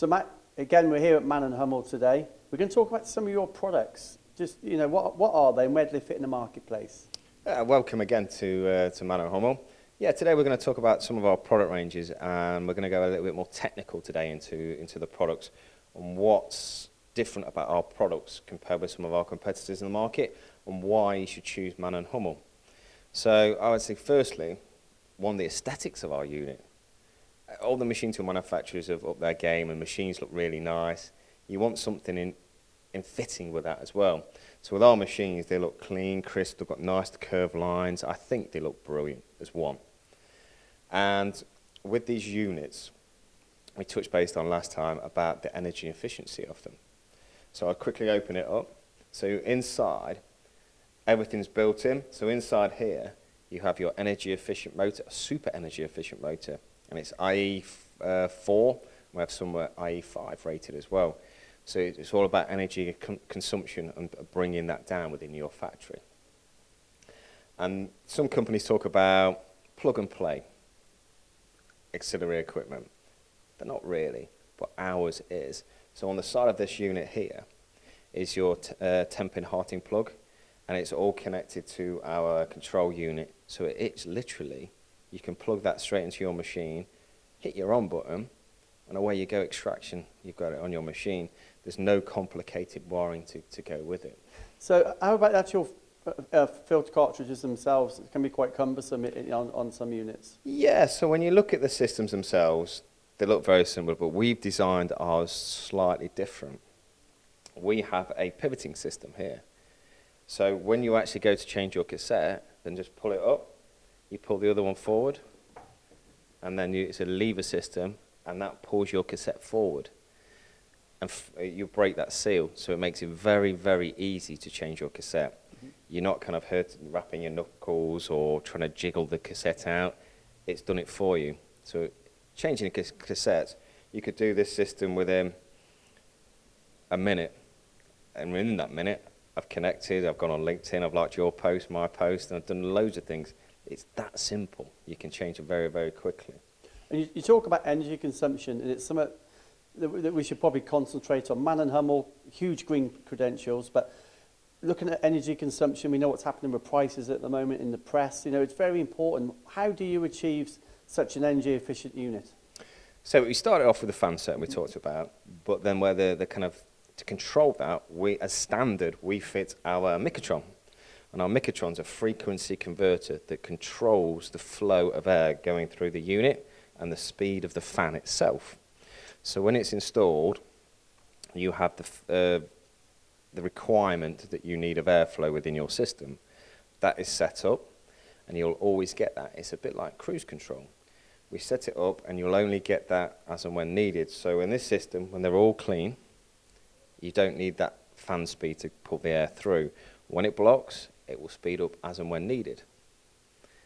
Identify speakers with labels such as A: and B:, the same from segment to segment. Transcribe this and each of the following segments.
A: So Matt, again, we're here at MANN Hummel today. We're going to talk about some of your products. Just, you know, what are they and where do they fit in the marketplace?
B: Welcome again to MANN HUMMEL. Yeah, today we're going to talk about some of our product ranges, and we're going to go a little bit more technical today into the products and what's different about our products compared with some of our competitors in the market and why you should choose MANN HUMMEL. So I would say firstly, one, the aesthetics of our unit. All the machine tool manufacturers have upped their game and machines look really nice. You want something in fitting with that as well. So with our machines, they look clean, crisp, they've got nice curved lines. I think they look brilliant as one. And with these units, we touched base on last time about the energy efficiency of them. So I'll quickly open it up. So inside, everything's built in. So inside here, you have your energy efficient motor, a super energy efficient motor. And it's IE4, we have some IE5 rated as well. So it's all about energy consumption and bringing that down within your factory. And some companies talk about plug and play auxiliary equipment. They're not really, but ours is. So on the side of this unit here is your 10-pin Harting plug, and it's all connected to our control unit. So it's literally, you can plug that straight into your machine, hit your on button, and away you go, extraction, you've got it on your machine. There's no complicated wiring to go with it.
A: So how about actual filter cartridges themselves? It can be quite cumbersome on some units.
B: Yeah, so when you look at the systems themselves, they look very similar, but we've designed ours slightly different. We have a pivoting system here. So when you actually go to change your cassette, then just pull it up, you pull the other one forward, and then it's a lever system, and that pulls your cassette forward. And you break that seal, so it makes it very, very easy to change your cassette. Mm-hmm. You're not kind of wrapping your knuckles or trying to jiggle the cassette out. It's done it for you. So changing a cassette, you could do this system within a minute. And within that minute, I've connected, I've gone on LinkedIn, I've liked your post, my post, and I've done loads of things. It's that simple. You can change it very, very quickly.
A: And you talk about energy consumption, and it's something that we should probably concentrate on. MANN Hummel, huge green credentials, but looking at energy consumption, we know what's happening with prices at the moment in the press. You know, it's very important. How do you achieve such an energy efficient unit?
B: So we started off with the fan set we talked about, but then where the kind of, to control that, as standard, we fit our Microtron. And our Microtron's a frequency converter that controls the flow of air going through the unit and the speed of the fan itself. So when it's installed, you have the requirement that you need of airflow within your system. That is set up, and you'll always get that. It's a bit like cruise control. We set it up, and you'll only get that as and when needed. So in this system, when they're all clean, you don't need that fan speed to pull the air through. When it blocks, it will speed up as and when needed.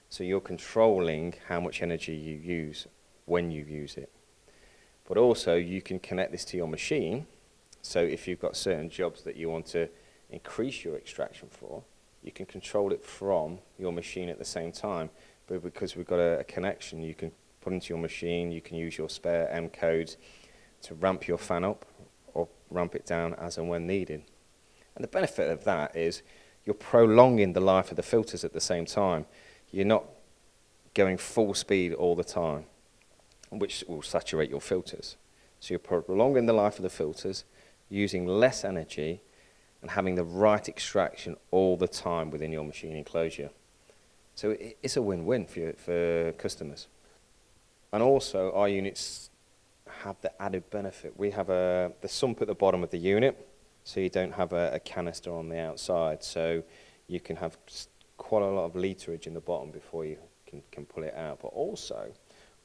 B: So you're controlling how much energy you use when you use it. But also, you can connect this to your machine. So if you've got certain jobs that you want to increase your extraction for, you can control it from your machine at the same time. But because we've got a connection, you can put into your machine, you can use your spare M codes to ramp your fan up or ramp it down as and when needed. And the benefit of that is you're prolonging the life of the filters at the same time. You're not going full speed all the time, which will saturate your filters. So you're prolonging the life of the filters, using less energy, and having the right extraction all the time within your machine enclosure. So it's a win-win for customers. And also, our units have the added benefit. We have the sump at the bottom of the unit, so you don't have a canister on the outside. So you can have quite a lot of literage in the bottom before you can pull it out. But also,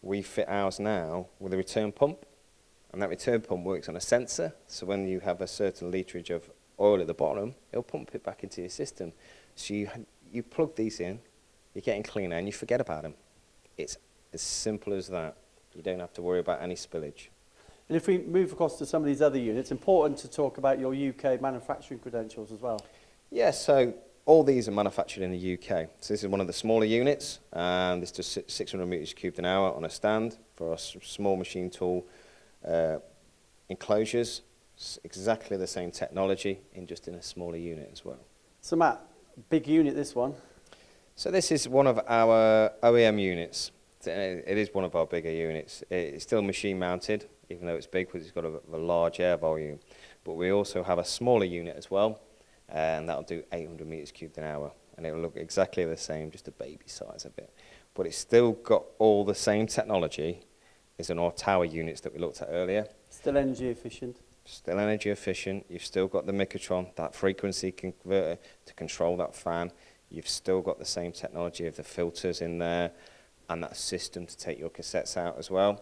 B: we fit ours now with a return pump, and that return pump works on a sensor. So when you have a certain literage of oil at the bottom, it'll pump it back into your system. So you plug these in, you're getting cleaner, and you forget about them. It's as simple as that. You don't have to worry about any spillage.
A: And if we move across to some of these other units, it's important to talk about your UK manufacturing credentials as well.
B: Yeah, so all these are manufactured in the UK. So this is one of the smaller units, and this does 600 meters cubed an hour on a stand for a small machine tool enclosures, exactly the same technology, just in a smaller unit as well.
A: So Matt, big unit this one.
B: So this is one of our OEM units. It is one of our bigger units. It's still machine mounted, even though it's big because it's got a large air volume. But we also have a smaller unit as well, and that'll do 800 meters cubed an hour. And it will look exactly the same, just a baby size a bit. But it's still got all the same technology as in our tower units that we looked at earlier.
A: Still energy efficient.
B: Still energy efficient. You've still got the microtron, that frequency converter to control that fan. You've still got the same technology of the filters in there and that system to take your cassettes out as well.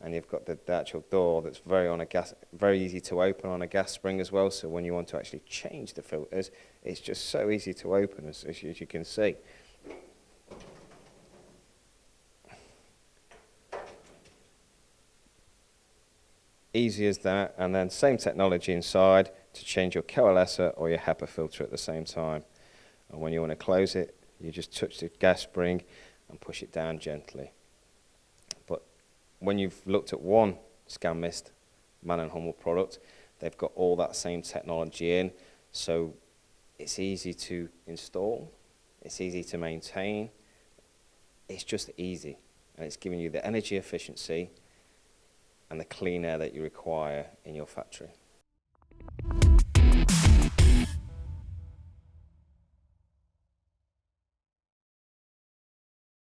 B: And you've got the actual door that's very easy to open on a gas spring as well. So when you want to actually change the filters, it's just so easy to open as you can see. Easy as that, and then same technology inside to change your coalescer or your HEPA filter at the same time. And when you want to close it, you just touch the gas spring and push it down gently. But when you've looked at one Scan Mist MANN HUMMEL product, they've got all that same technology in, so it's easy to install, it's easy to maintain, it's just easy, and it's giving you the energy efficiency and the clean air that you require in your factory.